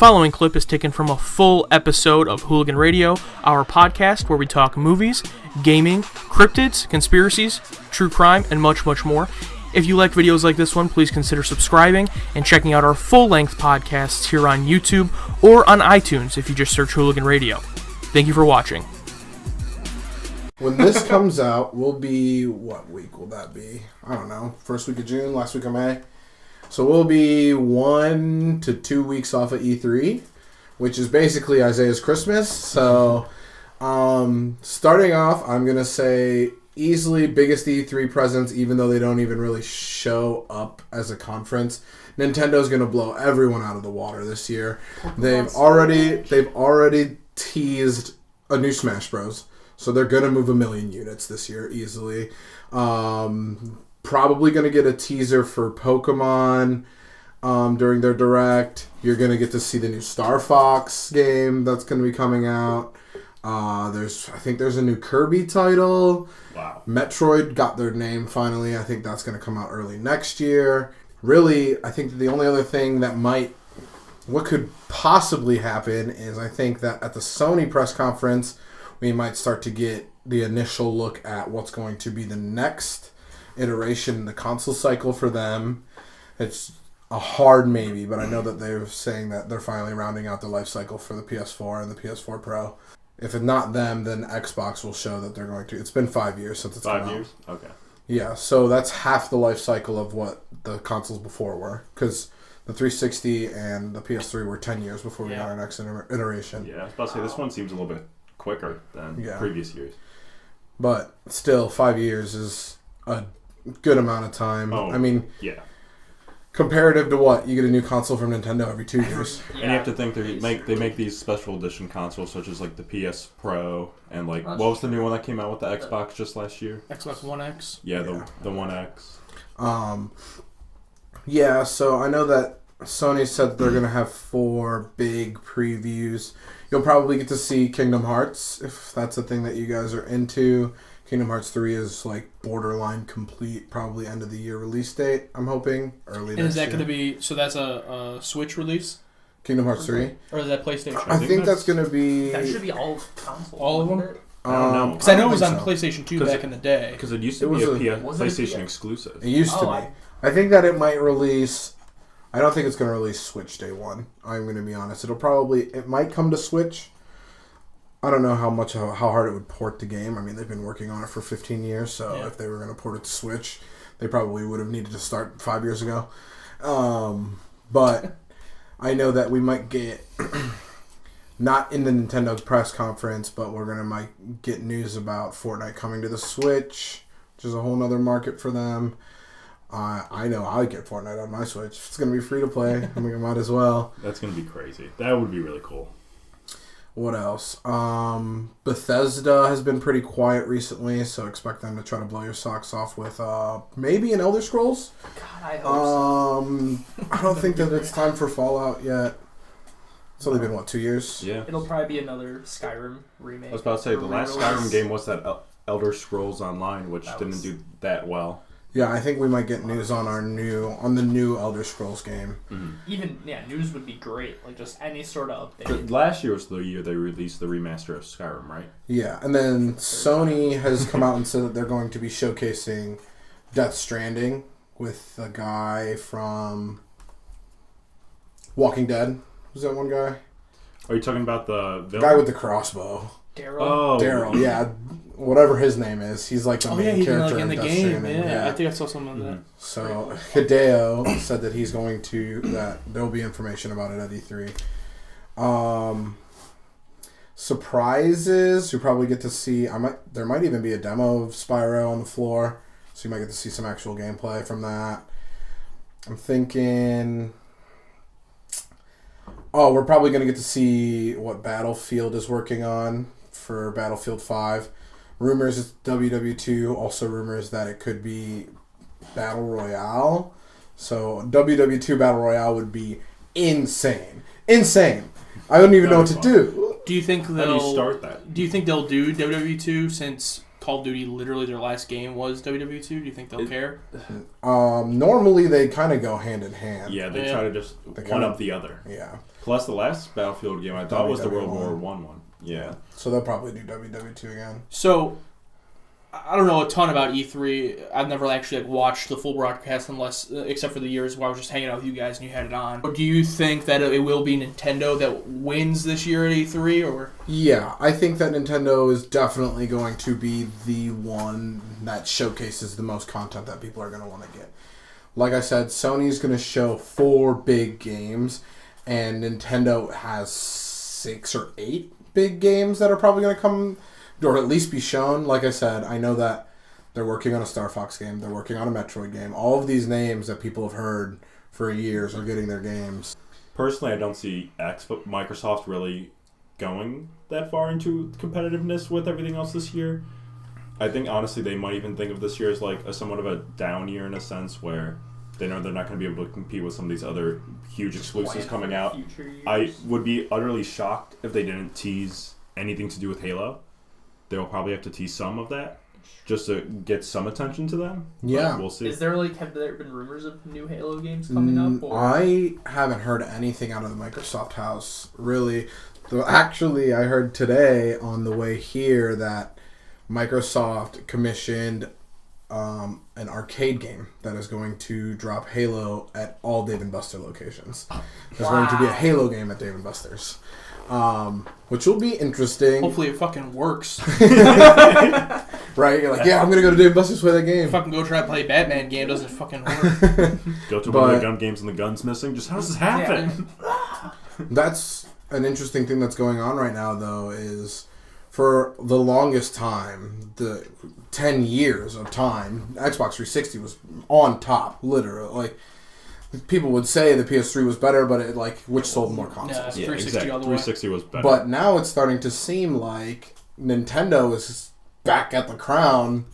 following clip is taken from a full episode of Hooligan Radio, our podcast where we talk movies, gaming, cryptids, conspiracies, true crime, and much, much more. If you like videos like this one, please consider subscribing and checking out our full-length podcasts here on YouTube or on iTunes if you just search Hooligan Radio. Thank you for watching. When this comes out, we'll be, what week will that be? I don't know. First week of June, last week of May. So we'll be 1 to 2 weeks off of E3, which is basically Isaiah's Christmas. So starting off, I'm going to say easily biggest E3 presence, even though they don't even really show up as a conference. Nintendo's going to blow everyone out of the water this year. They've already teased a new Smash Bros. So they're going to move 1 million units this year easily. Probably going to get a teaser for Pokemon during their Direct. You're going to get to see the new Star Fox game that's going to be coming out. I think there's a new Kirby title. Wow. Metroid got their name finally. I think that's going to come out early next year. Really, I think the only other thing what could possibly happen is I think that at the Sony press conference, we might start to get the initial look at what's going to be the next iteration in the console cycle for them. It's a hard maybe, but I know that they're saying that they're finally rounding out the life cycle for the PS4 and the PS4 Pro. If it's not them, then Xbox will show that they're going to. It's been 5 years since it's come out. 5 years? Okay. Yeah, so that's half the life cycle of what the consoles before were, because the 360 and the PS3 were 10 years before we got our next iteration. Yeah, I was about to say, this one seems a little bit quicker than previous years. But still, 5 years is a good amount of time. Oh, I mean, yeah. Comparative to what? You get a new console from Nintendo every 2 years. And you have to think they make these special edition consoles such as like the PS Pro and like what was the new one that came out with the Xbox just last year? Xbox One X. Yeah, the One X. Yeah, so I know that Sony said that they're going to have 4 big previews. You'll probably get to see Kingdom Hearts, if that's a thing that you guys are into. Kingdom Hearts 3 is like borderline complete, probably end of the year release date, I'm hoping. Early next year. And is that going to be, so that's a Switch release? Kingdom Hearts 3? Or is that PlayStation? I think that's going to be... That should be all consoles. All of them? I don't know. Because I know it was on PlayStation 2 back in the day. Because it used to be a PlayStation exclusive. It used to be. I think that it might release... I don't think it's going to release Switch day one. I'm going to be honest. It might come to Switch. I don't know how hard it would port the game. I mean, they've been working on it for 15 years, so if they were going to port it to Switch, they probably would have needed to start 5 years ago. But I know that we might get, not in the Nintendo press conference, but might get news about Fortnite coming to the Switch, which is a whole other market for them. I know I'll get Fortnite on my Switch. If it's going to be free to play, I mean, I might as well. That's going to be crazy. That would be really cool. What else? Bethesda has been pretty quiet recently, so expect them to try to blow your socks off with maybe an Elder Scrolls. God, I hope so. I don't think that it's time for Fallout yet. It's only been, 2 years? Yeah. It'll probably be another Skyrim remake. I was about to say, the last Skyrim game was that Elder Scrolls Online, which didn't do that well. Yeah, I think we might get news on the new Elder Scrolls game. Mm-hmm. Even news would be great. Like just any sort of update. Last year was the year they released the remaster of Skyrim, right? Yeah, and then Sony has come out and said that they're going to be showcasing Death Stranding with the guy from Walking Dead. Who's that one guy? Are you talking about the villain? Guy with the crossbow? Daryl. Oh, Daryl. Yeah. Whatever his name is, he's like the main character in the Death game. Stranding. Yeah, I think I saw something on that. So Hideo said that he's going to there'll be information about it at E3. Surprises, you probably get to see. There might even be a demo of Spyro on the floor, so you might get to see some actual gameplay from that. I'm thinking. Oh, we're probably going to get to see what Battlefield is working on for Battlefield 5. Rumors it's WW2. Also rumors that it could be Battle Royale. So WW2 Battle Royale would be insane. Insane. I wouldn't even know what to do. Do you think How do you start that? Do you think they'll do WW2 since Call of Duty literally their last game was WW2? Do you think they'll care? Normally they kind of go hand in hand. Yeah, they try to just one up the other. Yeah. Plus, the last Battlefield game I thought was the World War I one. Yeah. So they'll probably do WW2 again. So, I don't know a ton about E3. I've never actually watched the full broadcast except for the years where I was just hanging out with you guys and you had it on. Do you think that it will be Nintendo that wins this year at E3? Or? Yeah, I think that Nintendo is definitely going to be the one that showcases the most content that people are going to want to get. Like I said, Sony's going to show 4 big games, and Nintendo has 6 or 8 big games that are probably going to come, or at least be shown. Like I said, I know that they're working on a Star Fox game, they're working on a Metroid game. All of these names that people have heard for years are getting their games. Personally, I don't see Microsoft really going that far into competitiveness with everything else this year. I think, honestly, they might even think of this year as like a somewhat of a down year in a sense where they know they're not going to be able to compete with some of these other huge exclusives coming out. I would be utterly shocked if they didn't tease anything to do with Halo. They'll probably have to tease some of that just to get some attention to them. Yeah. But we'll see. Have there been rumors of new Halo games coming up? Or? I haven't heard anything out of the Microsoft house, really. Though actually, I heard today on the way here that Microsoft commissioned an arcade game that is going to drop Halo at all Dave & Buster locations. There's going to be a Halo game at Dave & Buster's, which will be interesting. Hopefully it fucking works. Right? You're like, yeah, I'm going to go to Dave & Buster's for that game. Fucking go try to play a Batman game, doesn't fucking work. Go to one of the gun games and the gun's missing. Just how does this happen? Yeah. That's an interesting thing that's going on right now, though, is for the longest time, the 10 years of time, Xbox 360 was on top, literally. Like, people would say the PS3 was better, but it, like, which sold more consoles? Yeah, 360 all the way. 360 was better. But now it's starting to seem like Nintendo is back at the crown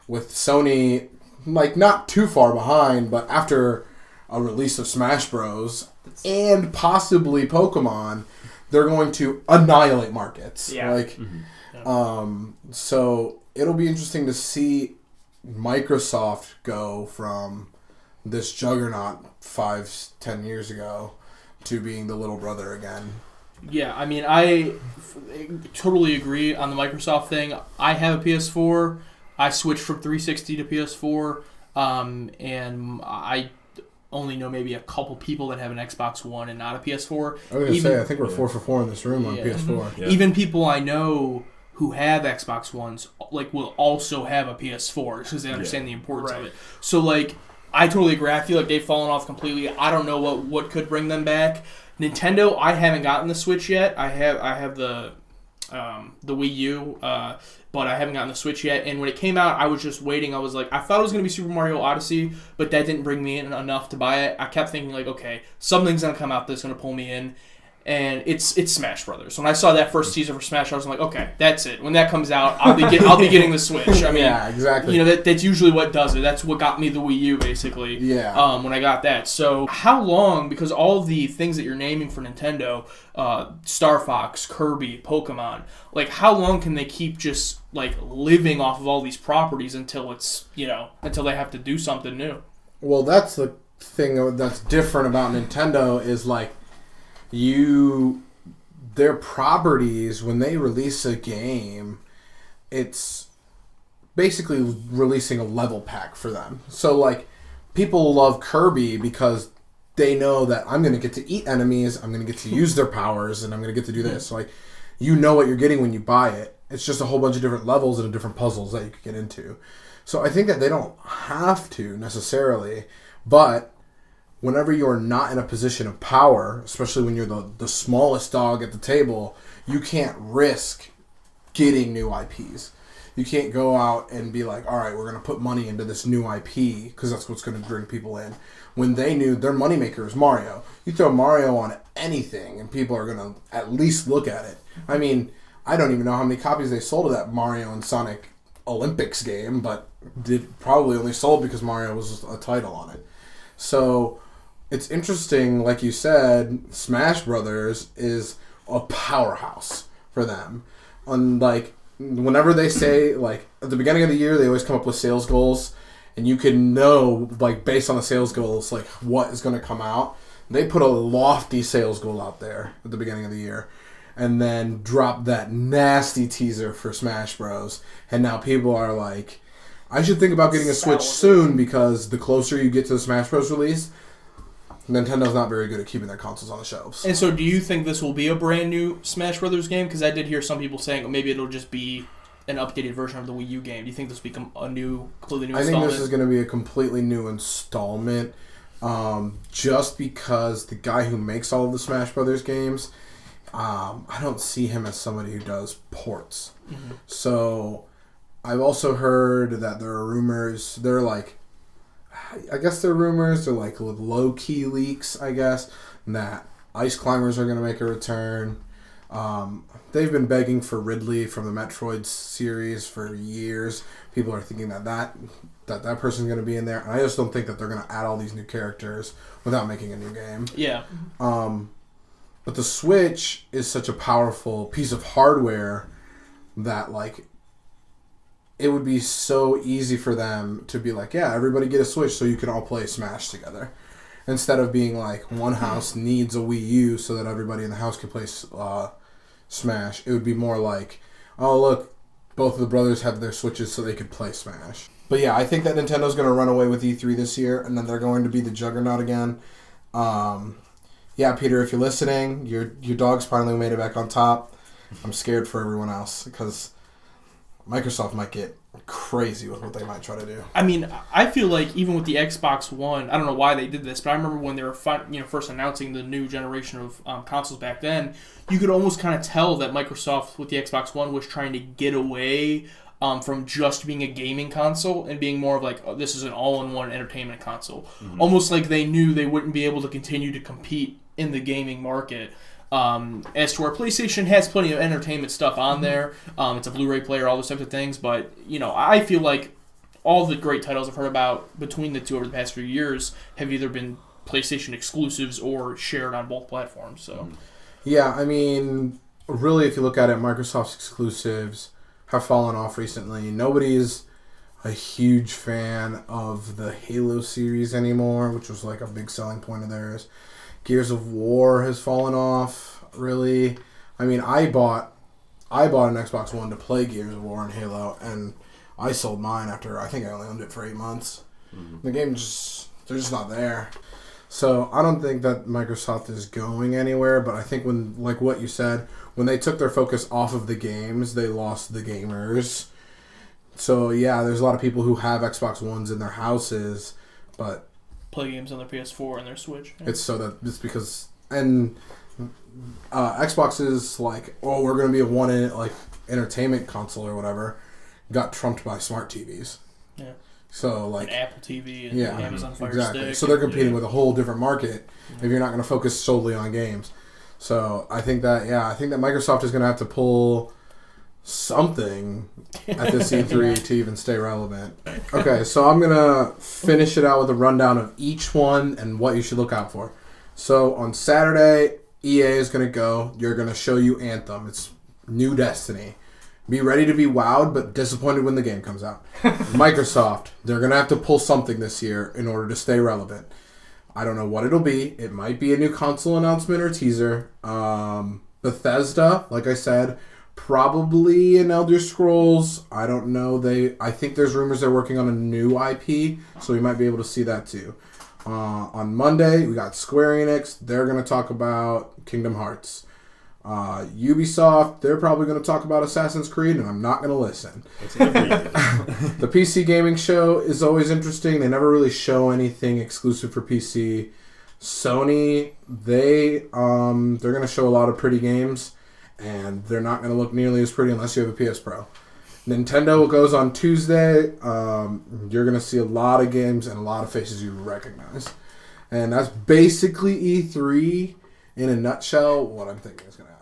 with Sony, like, not too far behind, but after a release of Smash Bros. And possibly Pokemon, they're going to annihilate markets. Yeah. Like, so it'll be interesting to see Microsoft go from this juggernaut 5-10 years ago to being the little brother again. Yeah, I mean, I totally agree on the Microsoft thing. I have a PS4. I switched from 360 to PS4, and I only know maybe a couple people that have an Xbox One and not a PS4. I was going to say, I think we're 4 for 4 in this room on PS4. Yeah. Even people I know who have Xbox Ones, like, will also have a PS4 because they understand the importance of it. So, like, I totally agree. I feel like they've fallen off completely. I don't know what could bring them back. Nintendo, I haven't gotten the Switch yet. I have the Wii U, but I haven't gotten the Switch yet. And when it came out, I was just waiting. I was like, I thought it was going to be Super Mario Odyssey, but that didn't bring me in enough to buy it. I kept thinking, like, okay, something's going to come out that's going to pull me in. And it's Smash Brothers. When I saw that first teaser for Smash Brothers, I'm like, okay, that's it. When that comes out, I'll be getting the Switch. I mean, yeah, exactly. You know, that's usually what does it. That's what got me the Wii U, basically. Yeah. When I got that. So how long? Because all of the things that you're naming for Nintendo, Star Fox, Kirby, Pokemon, like, how long can they keep just like living off of all these properties until it's until they have to do something new? Well, that's the thing that's different about Nintendo is like. Their properties, when they release a game, it's basically releasing a level pack for them. So, like, people love Kirby because they know that I'm going to get to eat enemies, I'm going to get to use their powers, and I'm going to get to do this. So, like, you know what you're getting when you buy it. It's just a whole bunch of different levels and different puzzles that you could get into. So I think that they don't have to necessarily, but whenever you're not in a position of power, especially when you're the smallest dog at the table, you can't risk getting new IPs. You can't go out and be like, all right, we're going to put money into this new IP because that's what's going to bring people in. When they knew their moneymaker is Mario. You throw Mario on anything and people are going to at least look at it. I mean, I don't even know how many copies they sold of that Mario and Sonic Olympics game, but it probably only sold because Mario was a title on it. So it's interesting, like you said, Smash Brothers is a powerhouse for them. Unlike whenever they say, like, at the beginning of the year, they always come up with sales goals, and you can know, like, based on the sales goals, like, what is going to come out. They put a lofty sales goal out there at the beginning of the year, and then drop that nasty teaser for Smash Bros. And now people are like, I should think about getting a Switch soon, because the closer you get to the Smash Bros. Release, Nintendo's not very good at keeping their consoles on the shelves. And so do you think this will be a brand new Smash Brothers game? Because I did hear some people saying maybe it'll just be an updated version of the Wii U game. Do you think this will become a completely new installment? I think this is going to be a completely new installment, just because the guy who makes all of the Smash Brothers games, I don't see him as somebody who does ports. Mm-hmm. So I've also heard that there are rumors, they're like low-key leaks, I guess, that Ice Climbers are going to make a return. They've been begging for Ridley from the Metroid series for years. People are thinking that person's going to be in there. And I just don't think that they're going to add all these new characters without making a new game. Yeah. But the Switch is such a powerful piece of hardware that, like, it would be so easy for them to be like, yeah, everybody get a Switch so you can all play Smash together. Instead of being like, one house needs a Wii U so that everybody in the house can play Smash. It would be more like, oh, look, both of the brothers have their Switches so they could play Smash. But yeah, I think that Nintendo's going to run away with E3 this year, and then they're going to be the juggernaut again. Yeah, Peter, if you're listening, your dog's finally made it back on top. I'm scared for everyone else, because Microsoft might get crazy with what they might try to do. I mean, I feel like even with the Xbox One, I don't know why they did this, but I remember when they were first announcing the new generation of consoles back then, you could almost kind of tell that Microsoft with the Xbox One was trying to get away from just being a gaming console and being more of like, oh, this is an all-in-one entertainment console. Mm-hmm. Almost like they knew they wouldn't be able to continue to compete in the gaming market. As to where PlayStation has plenty of entertainment stuff on there. It's a Blu-ray player, all those types of things. But, I feel like all the great titles I've heard about between the two over the past few years have either been PlayStation exclusives or shared on both platforms. So, yeah, I mean, really, if you look at it, Microsoft's exclusives have fallen off recently. Nobody's a huge fan of the Halo series anymore, which was like a big selling point of theirs. Gears of War has fallen off, really. I mean, I bought an Xbox One to play Gears of War and Halo, and I sold mine after, I think I only owned it for 8 months. Mm-hmm. The game they're just not there. So I don't think that Microsoft is going anywhere, but I think when, like what you said, when they took their focus off of the games, they lost the gamers. So yeah, there's a lot of people who have Xbox Ones in their houses, but play games on their PS4 and their Switch. Yeah. It's because Xbox is like, oh, we're gonna be a entertainment console or whatever, got trumped by smart TVs. Yeah. So like an Apple TV and Amazon Fire exactly. Stick. So they're competing with a whole different market if you're not going to focus solely on games. So I think that Microsoft is going to have to pull something at this E3 to even stay relevant. Okay, so I'm going to finish it out with a rundown of each one and what you should look out for. So on Saturday, EA is going to go. You're going to show you Anthem. It's new Destiny. Be ready to be wowed, but disappointed when the game comes out. Microsoft, they're going to have to pull something this year in order to stay relevant. I don't know what it'll be. It might be a new console announcement or teaser. Bethesda, like I said, probably an Elder Scrolls. I don't know. I think there's rumors they're working on a new IP, so we might be able to see that too. On Monday, we got Square Enix. They're going to talk about Kingdom Hearts. Ubisoft, they're probably going to talk about Assassin's Creed, and I'm not going to listen. The PC gaming show is always interesting. They never really show anything exclusive for PC. Sony, they're going to show a lot of pretty games, and they're not going to look nearly as pretty unless you have a PS Pro. Nintendo goes on Tuesday. You're going to see a lot of games and a lot of faces you recognize. And that's basically E3 in a nutshell, what I'm thinking is going to happen.